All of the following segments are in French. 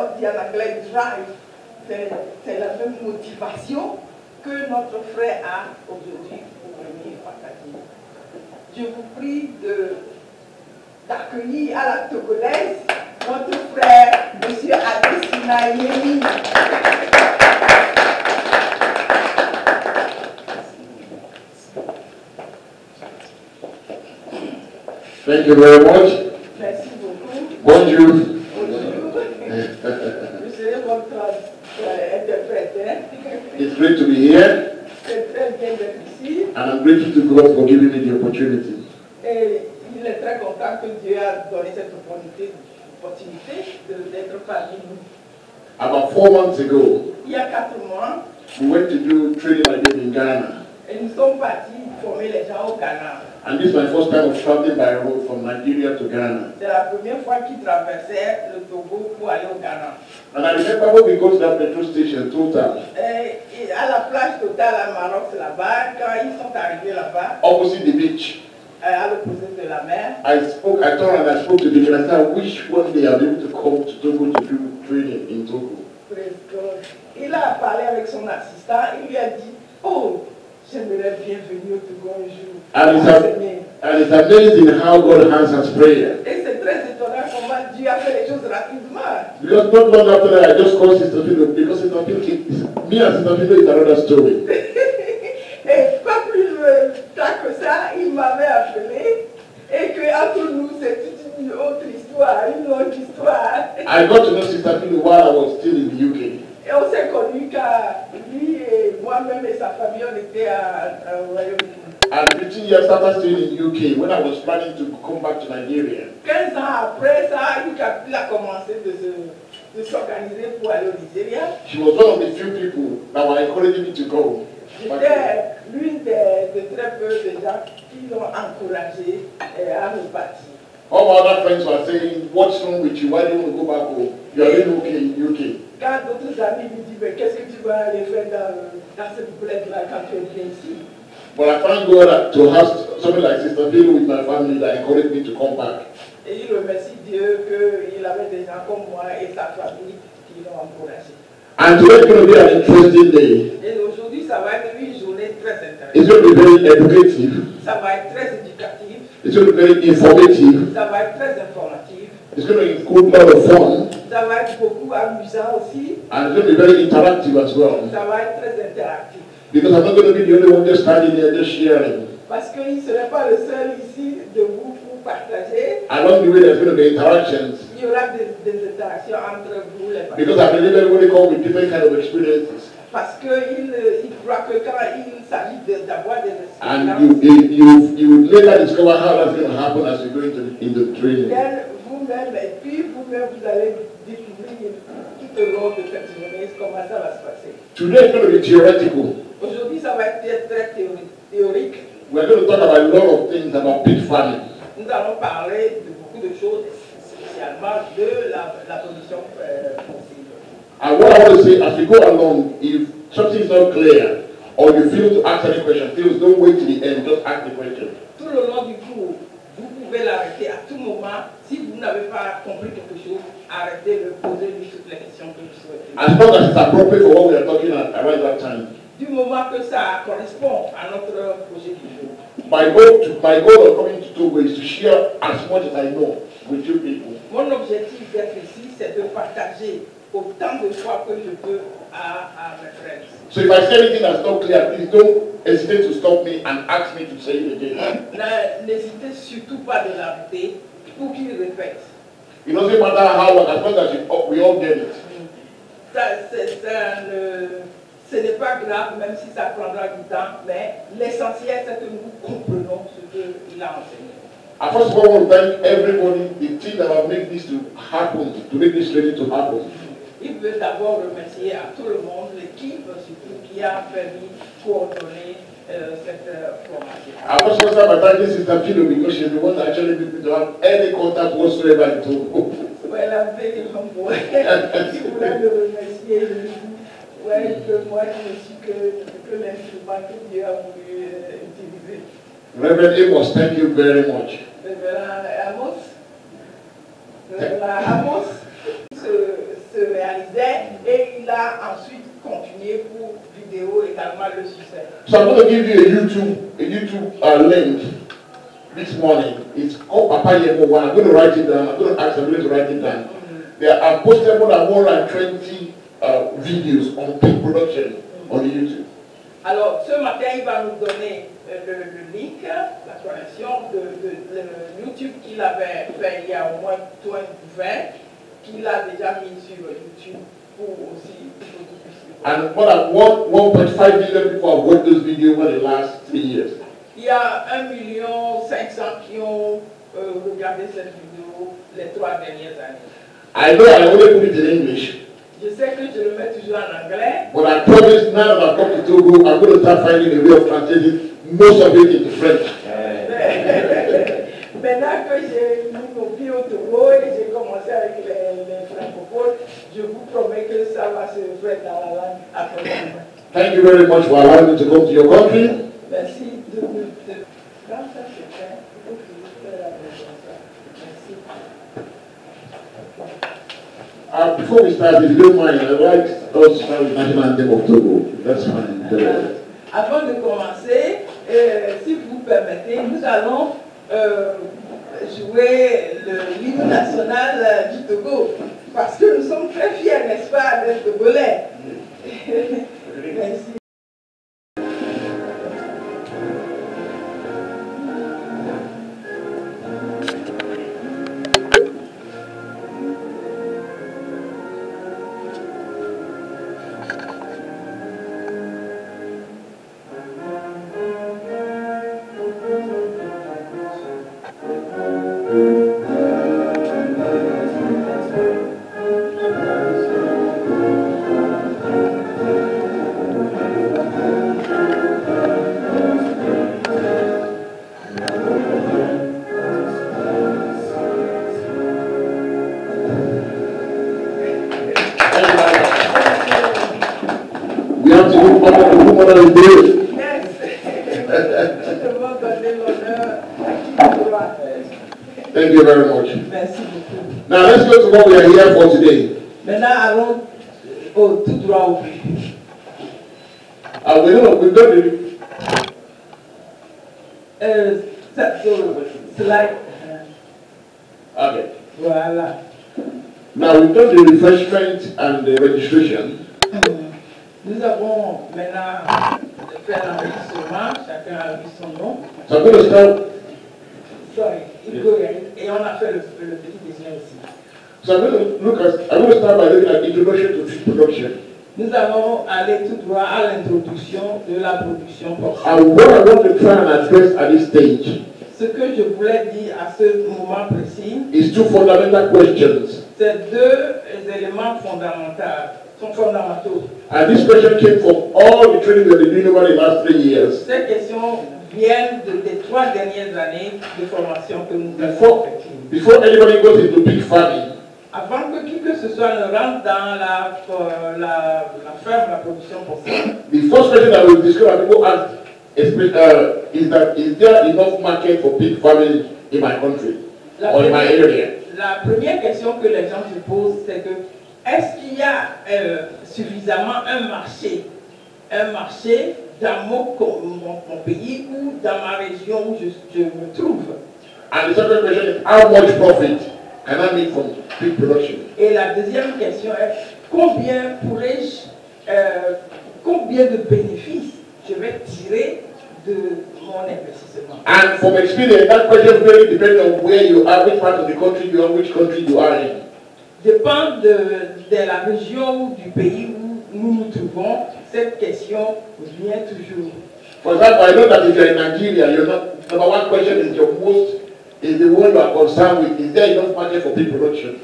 on dit en anglais drive, c'est la même motivation que notre frère a aujourd'hui pour venir partager. Je vous prie d'accueillir à la Togolaise notre frère, M. Adesina Yemi. Thank you very much. Merci beaucoup. Bonjour. Bonjour. Je serai votre interprète. It's great to be here, C'est très bien d'être ici. and I'm grateful to God for giving me the opportunity. Et il est très content que Dieu a donné cette opportunité d'être parmi nous. About 4 months ago, Il y a 4 mois, we went to do training like this in Ghana. et nous sommes partis former les gens au Ghana. And this is my first time of traveling by road from Nigeria to Ghana. C'est la première fois qu'ils traversaient le Togo pour aller au Ghana. And I remember when we go to that petrol station, Total, Et à la plage Total à Maroc, c'est là-bas, quand ils sont arrivés là-bas, opposite the beach, à l'opposé de la mer, I turned and I spoke to the and I said, I wish one day I'll be able to come to Togo to do training in Togo. praise God. Il a parlé avec son assistant, il lui a dit, oh, j'aimerais bien venir au Togo un jour. And it's amazing how God answers prayer. Et c'est très étonnant comment Dieu a fait les choses rapidement. Because not long after that, I just called Sister Philo, because Sister Philo, me and Sister Philo is another story. Et pas plus tard que ça, il m'avait appelé et qu'entre nous, c'est toute une autre histoire, une longue histoire. I got to know Sister Philo while I was still in the UK. Et on s'est connus car lui et moi-même et sa famille, on était au Royaume-Uni. And 15 years after staying in the UK, when I was planning to come back to Nigeria, 15 ans après ça, il a commencé de s'organiser pour aller au Nigeria. she was one of the few people that were encouraging me to go. J'étais l'une des très peu de gens qui l'ont encouragé à repartir. All my other friends were saying, what's wrong with you? Why do you want to go back home? You are doing okay in the UK. Quand d'autres amis me disent, mais qu'est-ce que tu vas aller faire dans cette bled-là quand tu es bien ici? But I thank God to have somebody like Sister Phil with my family that encouraged me to come back. Et il remercie Dieu qu'il avait des gens comme moi et sa famille qui l'ont encouragé. And today is going to be an interesting day. Et aujourd'hui, ça va être une journée très intéressante. It's going to be very educative. Ça va être très éducatif. It's going to be very informative. Ça va être très informatif. It's going to include a lot of fun. Ça va être beaucoup amusant aussi. And it's going to be very interactive as well. Ça va être très interactif. Because I'm not going to be the only one just standing there just sharing. Parce qu'il ne serait pas le seul ici de vous pour partager. Along the way, there's going to be interactions. Il y aura des interactions entre vous les partenaires. Because I believe everybody comes with different kind of experiences. Parce qu'il croit que quand il s'agit d'avoir des expériences, And you later discover how that's going to happen as you go into the training. vous-même, et puis vous-même, vous allez découvrir tout au long de cette journée comment ça va se passer. Today is going to be theoretical. Aujourd'hui, ça va être très théorique. We're going to talk about a lot of things about pig farming. Nous allons parler de beaucoup de choses, spécialement de la production fossile. And what I want to say, as we go along, if something is not clear, or you feel to ask any question, please don't wait till the end, just ask the question. Tout le long du cours, vous pouvez l'arrêter à tout moment. Si vous n'avez pas compris quelque chose, arrêtez-le, posez-lui toutes les questions que vous souhaitez. As long as it's appropriate for what we are talking at around that time. Du moment que ça correspond à notre projet du jour. My goal of coming to Togo is to share as much as I know with you people. Mon objectif d'être ici, c'est de partager autant de fois que je peux à mes frères. So if I say anything that's not clear, please don't hesitate to stop me and ask me to say it again. N'hésitez surtout pas de l'arrêter pour qu'il répète. It doesn't matter how long, as long as we all get it. Ce n'est pas grave, même si ça prendra du temps, mais l'essentiel, c'est que nous comprenons ce qu'il a enseigné. I first of all want to thank everybody, the team that have made this to happen, to make this ready to happen. Il veut d'abord remercier à tout le monde, l'équipe surtout, qui a permis coordonner cette formation. I also want to start by thanking Sister Philo because she's the one that actually made me to have any contact whatsoever in Togo. Elle a fait le renvoi. Si vous voulez le remercier, que moi je me suis que l'instrument que Dieu a voulu utiliser. Reverend Amos, thank you very much. Révérend Amos se réalisait et il a ensuite continué pour vidéo également le succès. So I'm going to give you a YouTube link this morning. It's called Papa Yemo One. I'm going to write it down. I'm going to ask somebody to write it down. There are posted more than 120 videos on pig production on YouTube. Alors, ce matin, il va nous donner le link, la connexion de YouTube qu'il avait fait il y a au moins 20, qu'il a déjà mis sur YouTube pour aussi que vous puissiez voir. And more than 1.5 million people have watched those videos over the last 3 years. Il y a 1,5 million qui ont regardé cette vidéo les 3 dernières années. I know I only put it in English. Je sais que je le mets toujours en anglais. But I promise now that I've come to Togo, I'm going to start finding a way of translating most of it into French. Maintenant que j'ai mis mon pied au Togo et j'ai commencé avec les francophones, je vous promets que ça va se faire dans la langue africaine. Thank you very much for allowing me to come to your country. Merci de quand ça se fait, il faut toujours faire la présence. Merci. Before we start, if you don't mind, I'd like us to start with the national anthem of Togo. That's fine. Avant de commencer, si vous permettez, nous allons jouer l'hymne national du Togo. Parce que nous sommes très fiers, n'est-ce pas, d'être Togolais. Merci. We have to look for the woman of the day. Yes. quoi faire. Thank you very much. Merci beaucoup. Now let's go to what we are here for today. Maintenant, allons tout droit au but. We've got the Slide. okay. Voilà. Now we've done the refreshment and the registration. Nous avons maintenant fait l'enregistrement, chacun a mis son nom. So I'm going to start. Sorry, et on a fait le petit déjeuner aussi. So I'm going to start by looking at introduction to food production. Nous allons aller tout droit à l'introduction de la production porcine. And what I want to try and address at this stage Ce que je voulais dire à ce moment précis, is two fundamental questions. c'est deux éléments fondamentaux. And this question came from all the training we've been doing over the last 3 years. Ces questions viennent des 3 dernières années de formation que nous avons effectuées. Before anybody goes into pig farming, Avant que qui que ce soit ne rentre dans la ferme, la production porcine, the first question that we'll discuss and people ask is there enough market for pig farming in my country or in my area? La première question que les gens se posent, c'est que est-ce qu'il y a suffisamment un marché dans mon pays ou dans ma région où je me trouve? And the second question is how much profit can I make from pig production? Et la deuxième question est combien de bénéfices je vais tirer de mon investissement? And from experience, that question very depends on where you are, which part of the country you are, which country you are in. Dépend de la région ou du pays où nous nous trouvons, cette question vient toujours. For example, I know that if you are in Nigeria, number one question is the one you are concerned with. Is there enough market for pig production?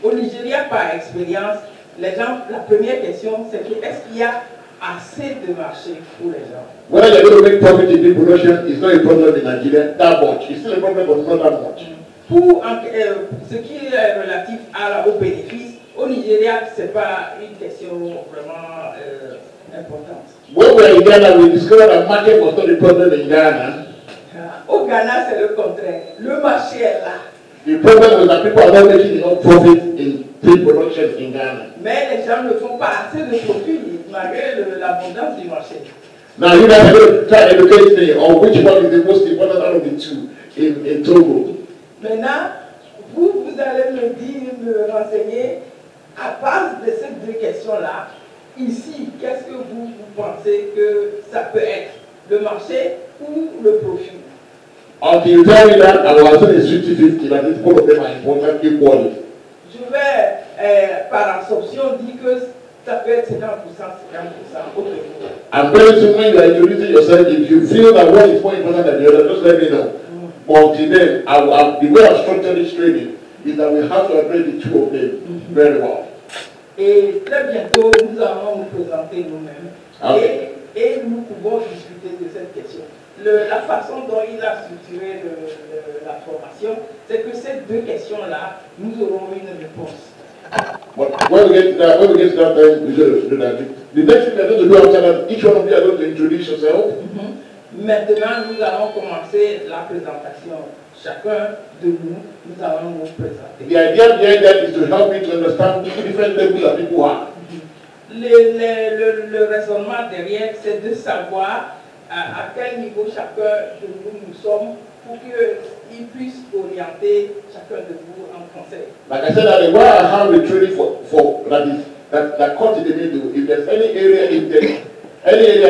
Au Nigeria, par expérience, les gens, la première question, c'est que est-ce qu'il y a assez de marché pour les gens? Whether you're going to make profit in pig production is not a problem in Nigeria that much. It's still a problem, but not that much. Pour ce qui est relatif au bénéfice, au Nigeria, ce n'est pas une question vraiment importante. When we were in Ghana, we discovered that market was not a problem in Ghana. Au Ghana, c'est le contraire. Le marché est là. The problem was that people are not making enough profit in pig production in Ghana. Mais les gens ne font pas assez de profit malgré l'abondance du marché. Now you guys are going to try to educate me on which one is the most important out of the two in Togo. Maintenant, vous allez me renseigner à base de ces deux questions-là. Ici, qu'est-ce que vous pensez que ça peut être? Le marché ou le profit? Until you tell me that, I will answer is 50-50, that is both of them are important equally. Je vais, par absorption, dire que ça peut être 50%, 50%. I'm very soon when you are introducing yourself, if you feel that one is more important than the other, just let me know. But until then, the way I've structured this training is that we have to address the two of them very well. Et très bientôt, nous allons nous présenter nous-mêmes. Okay. Et nous pouvons discuter de cette question. La façon dont il a structuré la formation, c'est que ces deux questions-là, nous aurons une réponse. But when we get to that time, we're going to do that. The next thing we're going to do after that, each one of you are going to introduce yourself. Maintenant, nous allons commencer la présentation. Chacun de nous allons nous présenter. The idea behind that is to help me to understand the different levels that people are. Le raisonnement derrière, c'est de savoir à quel niveau chacun de nous sommes pour qu'il puisse orienter chacun de vous en conseil. Like I said, that why I have the training for that cut in the middle. If there's any area I need to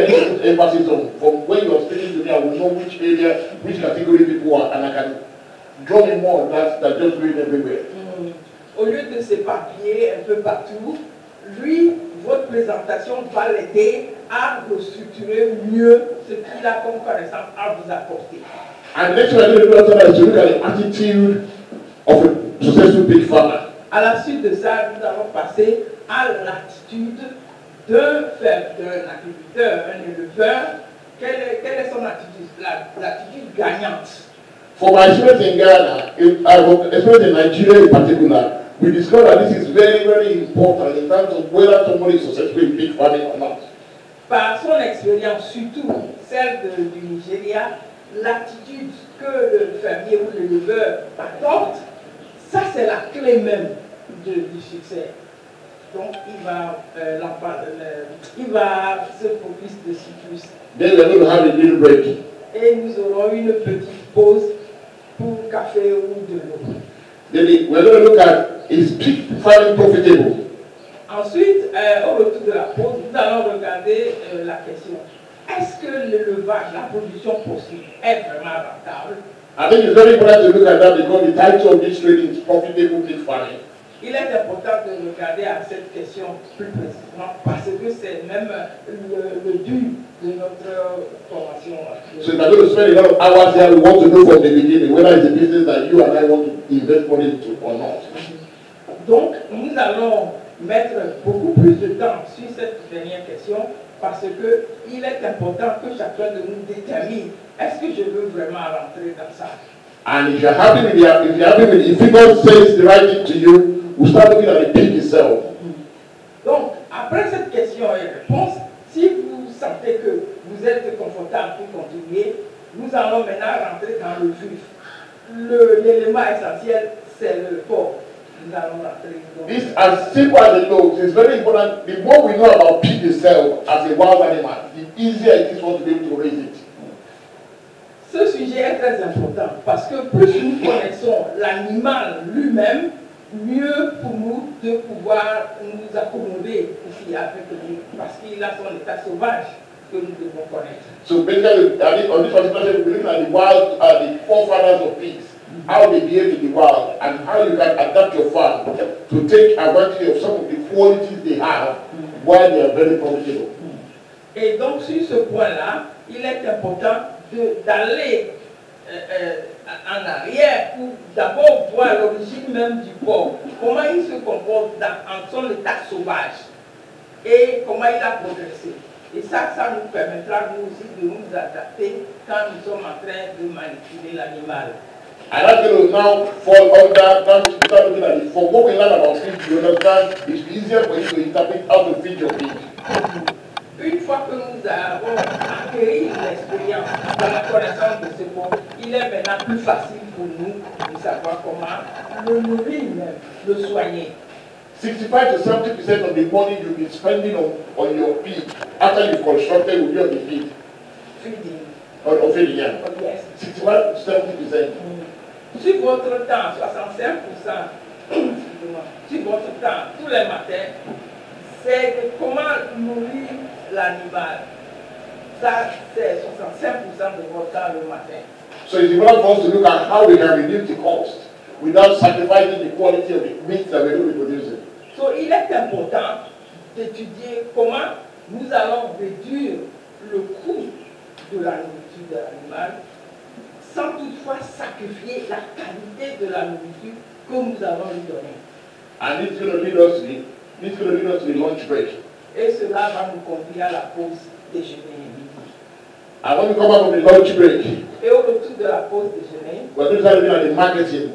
put emphasis on, from when you are speaking to me, I will know which area, which category people are, and I can draw in more on that than just going everywhere. Au lieu de s'éparpiller un peu partout, lui, votre présentation va l'aider à restructurer mieux ce qu'il a comme connaissance à vous apporter. And next thing I need to do after that is to look at the attitude of a successful pig farmer. À la suite de ça, nous allons passer à l'attitude d'un agriculteur, un éleveur. Quelle est son attitude? L'attitude gagnante. For my experience in Ghana, especially in Nigeria in particular, we discovered that this is very, very important in terms of whether somebody is successful in pig farming or not. Par son expérience, surtout celle du Nigeria, l'attitude que le fermier ou l'éleveur adopte, ça c'est la clé même du succès. Donc il va se focus dessus plus. Then we're going to have a little break. Et nous aurons une petite pause pour café ou de l'eau. Then we're going to look at, is pig farming profitable? Ensuite, au retour de la pause, nous allons regarder la question. Est-ce que l'élevage, la production possible est vraiment rentable? I think it's very important to look at that because the title of this training is Profitable Pig Farming. Il est important de regarder à cette question plus précisément parce que c'est même le but de notre formation. So if I'm going to spend a lot of hours here, we want to know from the beginning whether it's a business that you and I want to invest money into or not. Donc, nous allons mettre beaucoup plus de temps sur cette dernière question parce que il est important que chacun de nous détermine est-ce que je veux vraiment rentrer dans ça. And if you're happy with if God says the right thing to you, we start looking at the pig itself. Donc, après cette question et réponse, si vous sentez que vous êtes confortable pour continuer, nous allons maintenant rentrer dans le vif. L'élément essentiel, c'est le porc. Nous allons rentrer dans This, as simple as it looks, is very important. The more we know about pig itself as a wild animal, the easier it is for us to be able to raise it. Ce sujet est très important parce que plus nous connaissons l'animal lui-même, mieux pour nous de pouvoir nous accommoder ici avec lui parce qu'il a son état sauvage que nous devons connaître. So basically, on this particular day, we're looking at the wild, the forefathers of pigs, how they behave in the wild, and how you can adapt your farm to take advantage of some of the qualities they have while they are very profitable. Et donc sur ce point-là, il est important d'aller en arrière pour d'abord voir l'origine même du porc, comment il se comporte en son état sauvage et comment il a progressé. Et ça nous permettra nous aussi de nous adapter quand nous sommes en train de manipuler l'animal. And that's going to now fall under, now we start looking at it. For what we learn about pigs, you understand, it's easier for you to interpret how to feed your pig. Une fois que nous avons acquis l'expérience dans la connaissance de ce porc, il est maintenant plus facile pour nous de savoir comment le nourrir, le soigner. 65 to 70% of the money you'll be spending on your pig after you've constructed will be on the pig. Feeding. Or feeding, yeah. Oh, yes. 61 to 70%. Sur votre temps, 65%, sur votre temps, tous les matins, c'est de comment nourrir l'animal. Ça, c'est 65% de votre temps le matin. So it's important for us to look at how we can reduce the cost without sacrificing the quality of the meat that we're going to be producing. So, il est important d'étudier comment nous allons réduire le coût de la nourriture de l'animal sans toutefois sacrifier la qualité de la nourriture que nous allons lui donner. And it's going to lead us to the lunch break. Et cela va nous conduire à la pause déjeuner. And when we come out from the lunch break, Et au retour de la pause déjeuner, we're going to start looking at the marketing.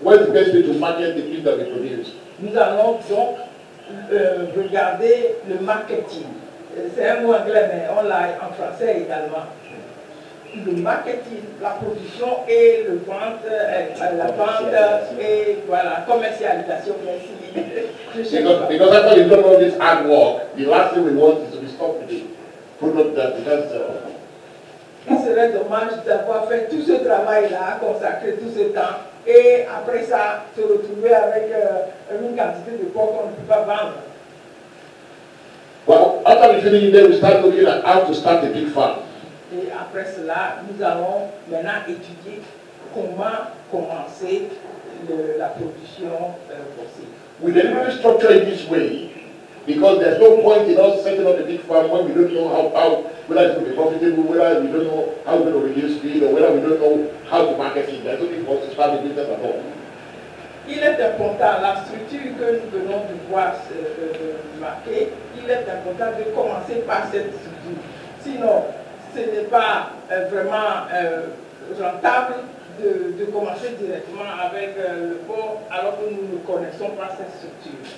What's the best way to market the food that we produce? nous allons donc regarder le marketing. C'est un mot anglais, mais on l'a en français également. Le marketing, la production et le vente, la vente et voilà, commercialisation, merci. Because after you've done all this hard work, the last thing we want is to be stopped with the product that we can't sell. Il serait dommage d'avoir fait tout ce travail-là, consacré tout ce temps, et après ça, se retrouver avec une quantité de porc qu'on ne peut pas vendre. Well, after we finish there, we start looking at how to start a big farm. Et après cela, nous allons maintenant étudier comment commencer la production possible. We deliberately structure it this way because there's no point in us setting up a big farm when we don't know how whether it's going to be profitable, whether we don't know how we're going to reduce feed, or whether we don't know how to market it. There's no need for us to start a business at all. Il est important, la structure que nous venons de voir marquer, il est important de commencer par cette structure. Sinon, ce n'est pas vraiment rentable de commencer directement avec le porc alors que nous ne connaissons pas cette structure.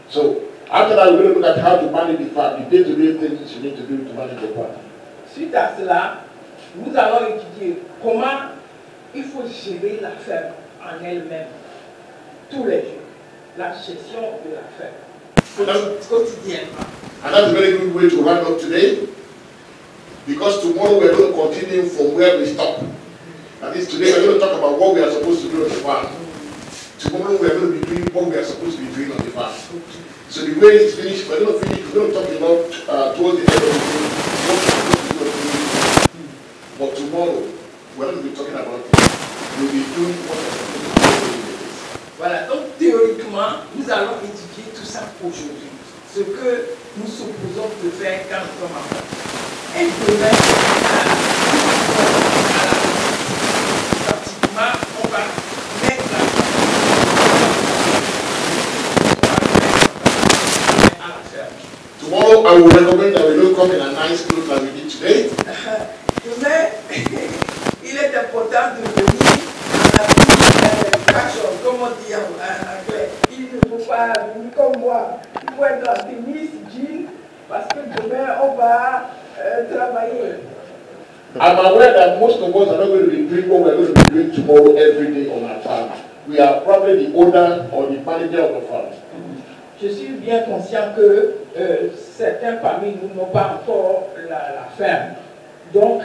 So, after that, we're going to look at how to manage the farm, the day-to-day things you need to do to manage the farm. Suite à cela, nous allons étudier comment il faut gérer la ferme en elle-même, tous les jours, la gestion de la ferme, quotidiennement. And that's a very good way to round up today, because tomorrow we're going to continue from where we stop. That is, today we're going to talk about what we are supposed to do on the farm. Tomorrow we're going to be doing what we are supposed to be doing on the farm. So the way it's finished, we're going to talk about towards the end of the day what we're supposed to do on the day. But tomorrow we're going to be talking about we'll be doing what we're supposed to do on the day. Voilà, donc théoriquement, nous allons étudier tout ça aujourd'hui. Ce que nous supposons de faire quand nous sommes enfants. Et demain, pratiquement, on va mettre la à la ferme. Tomorrow, I will recommend that we don't come in a nice clothes like we did today. Demain, il est important de venir à la fashion, comme on dit en anglais. Il ne faut pas venir comme moi. Il faut être en tennis, jean, parce que demain, on va travailler. I'm aware that most of us are not going to be doing what we're going to be doing tomorrow every day on our farm. We are probably the owner or the manager of the farm. Je suis bien conscient que certains parmi nous n'ont pas encore la ferme. Donc,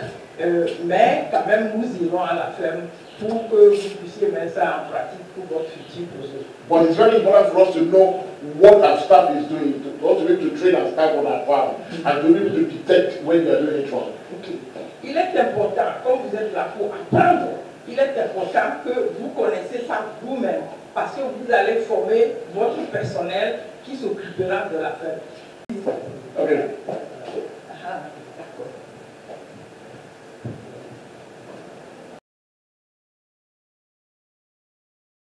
mais quand même, nous irons à la ferme pour que vous puissiez mettre ça en pratique pour votre futur projet. But it's very important for us to know what our staff is doing, to also be able to train our staff on our farm, and to be able to detect when they are doing it wrong. Okay. Il est important, comme vous êtes là pour apprendre, il est important que vous connaissiez ça vous-même, parce que vous allez former votre personnel qui s'occupera de la ferme. Okay.